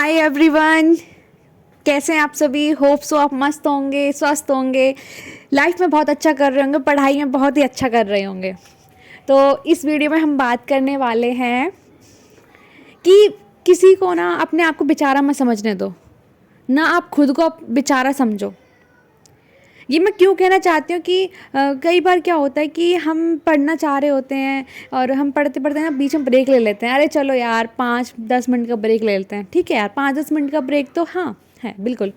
Hi everyone, कैसे हैं आप सभी। होप सो आप मस्त होंगे, स्वस्थ होंगे, लाइफ में बहुत अच्छा कर रहे होंगे, पढ़ाई में बहुत ही अच्छा कर रहे होंगे। तो इस वीडियो में हम बात करने वाले हैं कि किसी को ना अपने आप को बेचारा मत समझने दो, ना आप खुद को बेचारा समझो। ये मैं क्यों कहना चाहती हूँ कि कई बार क्या होता है कि हम पढ़ना चाह रहे होते हैं और हम पढ़ते पढ़ते ना बीच में ब्रेक ले लेते हैं। अरे चलो यार 5-10 मिनट का ब्रेक ले लेते हैं, ठीक है यार 5-10 मिनट का ब्रेक तो हाँ है बिल्कुल।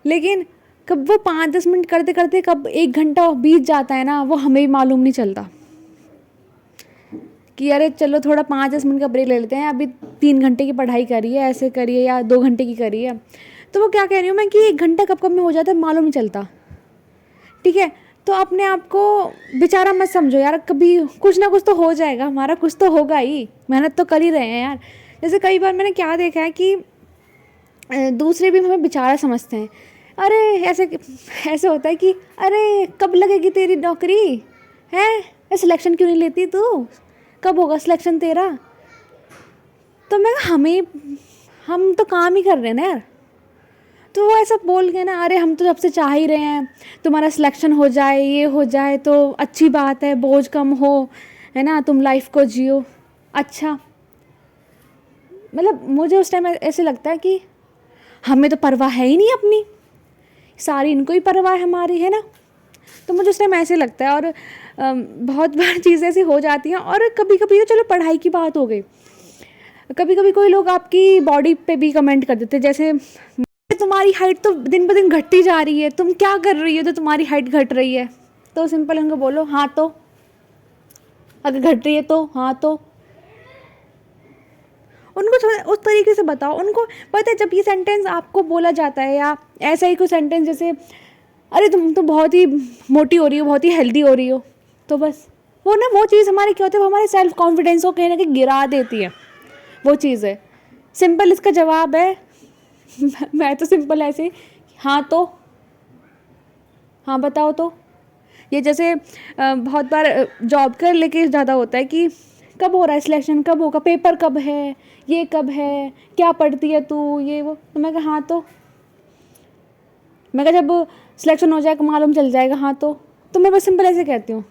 लेकिन कब वो 5-10 मिनट करते करते कब 1 घंटा बीत जाता है ना, वो हमें भी मालूम नहीं चलता कि अरे चलो थोड़ा 5-10 मिनट का ब्रेक ले लेते हैं। अभी 3 घंटे की पढ़ाई करिए, ऐसे करिए, या 2 घंटे की करिए। तो वो क्या कह रही हूँ मैं कि 1 घंटा कब कब में हो जाता है मालूम नहीं चलता, ठीक है। तो अपने आप को बेचारा मत समझो यार, कभी कुछ ना कुछ तो हो जाएगा, हमारा कुछ तो होगा ही, मेहनत तो कर ही रहे हैं यार। जैसे कई बार मैंने क्या देखा है कि दूसरे भी हमें बेचारा समझते हैं। अरे ऐसे ऐसे होता है कि अरे कब लगेगी तेरी नौकरी है, सिलेक्शन क्यों नहीं लेती तू, कब होगा सिलेक्शन तेरा। तो मैं हम तो काम ही कर रहे हैं ना यार। तो वो ऐसा बोल के ना, अरे हम तो जब से चाह ही रहे हैं तुम्हारा सिलेक्शन हो जाए, ये हो जाए तो अच्छी बात है, बोझ कम हो, है ना, तुम लाइफ को जियो। अच्छा, मतलब मुझे उस टाइम ऐसे लगता है कि हमें तो परवाह है ही नहीं अपनी, सारी इनको ही परवाह है हमारी, है ना। तो मुझे उस टाइम ऐसे लगता है। और बहुत बार चीज़ें ऐसी हो जाती हैं। और कभी कभी तो चलो पढ़ाई की बात हो गई, कभी कभी कोई लोग आपकी बॉडी पे भी कमेंट कर देते, जैसे तुम्हारी हाइट तो दिन ब दिन घटती जा रही है, तुम क्या कर रही हो तो तुम्हारी हाइट घट रही है। तो सिंपल उनको बोलो हाँ तो, अगर घट रही है तो हाँ तो। उनको थोड़ा उस तरीके से बताओ। उनको पता है जब ये सेंटेंस आपको बोला जाता है, या ऐसा ही कोई सेंटेंस जैसे अरे तुम तो बहुत ही मोटी हो रही हो, बहुत ही हेल्दी हो रही हो, तो बस वो चीज़ हमारी क्या होती है, वो हमारे सेल्फ कॉन्फिडेंस को कहीं ना कहीं गिरा देती है। वो चीज़ है। सिंपल इसका जवाब है मैं तो सिंपल ऐसे हाँ तो, हाँ बताओ तो। ये जैसे बहुत बार जॉब कर लेके ज़्यादा होता है कि कब हो रहा है सिलेक्शन, कब होगा, पेपर कब है, ये कब है, क्या पढ़ती है तू, ये वो। तो मैं कहा हाँ मैं कहा जब सिलेक्शन हो जाएगा मालूम चल जाएगा हाँ तो मैं बस सिंपल ऐसे कहती हूँ।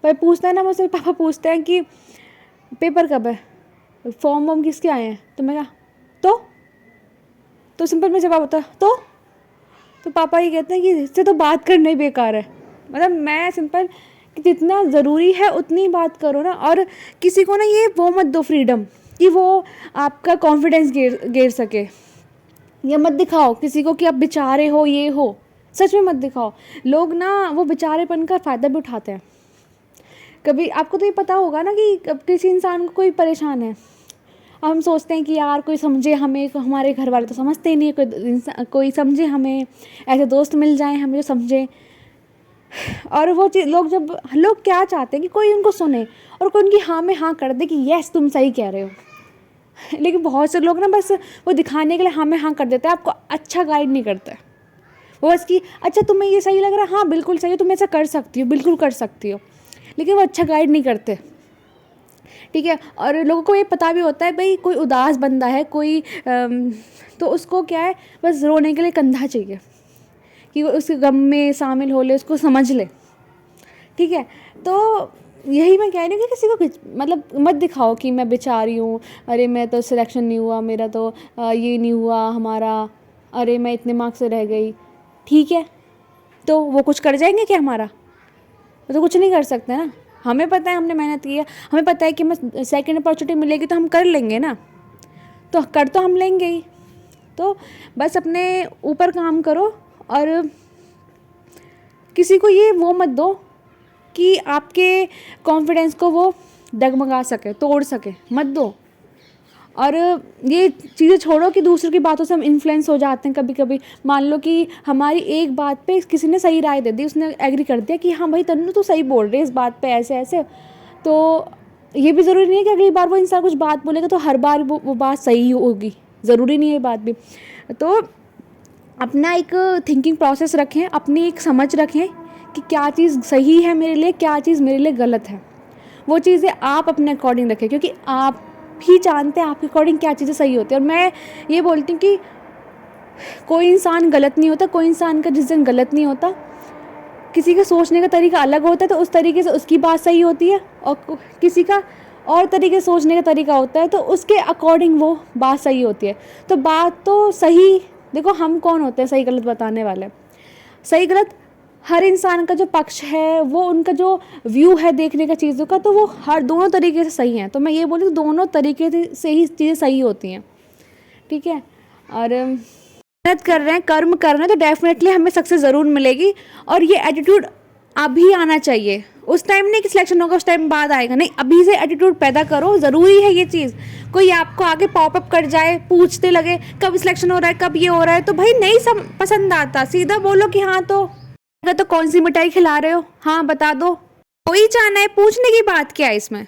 पर पूछता है ना मुझसे, पापा पूछते हैं कि पेपर कब है, फॉर्म वॉर्म किसके आए हैं, तो मैं कहा तो सिंपल में जवाब होता है तो पापा ये कहते हैं कि इससे तो बात करना ही बेकार है। मतलब मैं सिंपल कि जितना ज़रूरी है उतनी बात करो ना। और किसी को ना ये वो मत दो फ्रीडम कि वो आपका कॉन्फिडेंस गिर सके। ये मत दिखाओ किसी को कि आप बेचारे हो, ये हो, सच में मत दिखाओ। लोग ना वो बेचारेपन का फ़ायदा भी उठाते हैं। कभी आपको तो ये पता होगा ना कि किसी इंसान को कोई परेशान है, हम सोचते हैं कि यार कोई समझे हमें, हमारे घर वाले तो समझते ही नहीं है, कोई समझे हमें, ऐसे दोस्त मिल जाएं हमें जो समझे। और वो चीज़ लोग क्या चाहते हैं कि कोई उनको सुने और कोई उनकी हाँ में हाँ कर दे कि यस तुम सही कह रहे हो। लेकिन बहुत से लोग ना बस वो दिखाने के लिए हाँ में हाँ कर देते हैं, आपको अच्छा गाइड नहीं करते। वो बस कि अच्छा तुम्हें ये सही लग रहा है, हाँ बिल्कुल सही है, तुम ऐसा कर सकती हो, बिल्कुल कर सकती हो, लेकिन वो अच्छा गाइड नहीं करते, ठीक है। और लोगों को ये पता भी होता है भाई कोई उदास बंदा है, कोई तो उसको क्या है, बस रोने के लिए कंधा चाहिए कि वो उसके गम में शामिल हो ले, उसको समझ ले, ठीक है। तो यही मैं कह रही हूँ कि किसी को मतलब मत दिखाओ कि मैं बेचारी हूँ, अरे मैं तो सिलेक्शन नहीं हुआ मेरा, तो ये नहीं हुआ हमारा, अरे मैं इतने मार्क्स से रह गई, ठीक है। तो वो कुछ कर जाएंगे क्या हमारा, वो तो कुछ नहीं कर सकते ना। हमें पता है हमने मेहनत की है, हमें पता है कि हमें सेकंड अपॉर्चुनिटी मिलेगी तो हम कर लेंगे ना, तो कर तो हम लेंगे ही। तो बस अपने ऊपर काम करो और किसी को ये वो मत दो कि आपके कॉन्फिडेंस को वो डगमगा सके, तोड़ सके, मत दो। और ये चीज़ें छोड़ो कि दूसरों की बातों से हम इन्फ्लुएंस हो जाते हैं। कभी कभी मान लो कि हमारी एक बात पे किसी ने सही राय दे दी, उसने एग्री कर दिया कि हाँ भाई तन्नू तो सही बोल रही है इस बात पे, ऐसे ऐसे। तो ये भी ज़रूरी नहीं है कि अगली बार वो इंसान कुछ बात बोलेगा तो हर बार वो बात सही होगी, ज़रूरी नहीं है ये बात भी। तो अपना एक थिंकिंग प्रोसेस रखें, अपनी एक समझ रखें कि क्या चीज़ सही है मेरे लिए, क्या चीज़ मेरे लिए गलत है। वो चीज़ें आप अपने अकॉर्डिंग रखें, क्योंकि आप ही जानते हैं आपके अकॉर्डिंग क्या चीज़ें सही होती है। और मैं ये बोलती हूँ कि कोई इंसान गलत नहीं होता, कोई इंसान का डिसीजन गलत नहीं होता। किसी का सोचने का तरीका अलग होता है तो उस तरीके से उसकी बात सही होती है, और किसी का और तरीके से सोचने का तरीका होता है तो उसके अकॉर्डिंग वो बात सही होती है। तो बात तो सही, देखो हम कौन होते हैं सही गलत बताने वाले। सही गलत हर इंसान का जो पक्ष है, वो उनका जो व्यू है देखने का चीज़ों का, तो वो हर दोनों तरीके से सही हैं। तो मैं ये बोलूँ दोनों तरीके से ही चीज़ें सही होती हैं, ठीक है। और मेहनत कर रहे हैं, कर्म कर रहे हैं, तो डेफिनेटली हमें सक्सेस ज़रूर मिलेगी। और ये एटीट्यूड अभी आना चाहिए, उस टाइम नहीं कि सिलेक्शन होगा उस टाइम बाद आएगा, नहीं, अभी से एटीट्यूड पैदा करो, ज़रूरी है ये चीज़। कोई आपको आगे पॉपअप कर जाए, पूछते लगे कब सिलेक्शन हो रहा है, कब ये हो रहा है, तो भाई नहीं सब पसंद आता, सीधा बोलो कि हाँ तो कौन सी मिठाई खिला रहे हो, हाँ बता दो। कोई जाना है, पूछने की बात क्या है इसमें।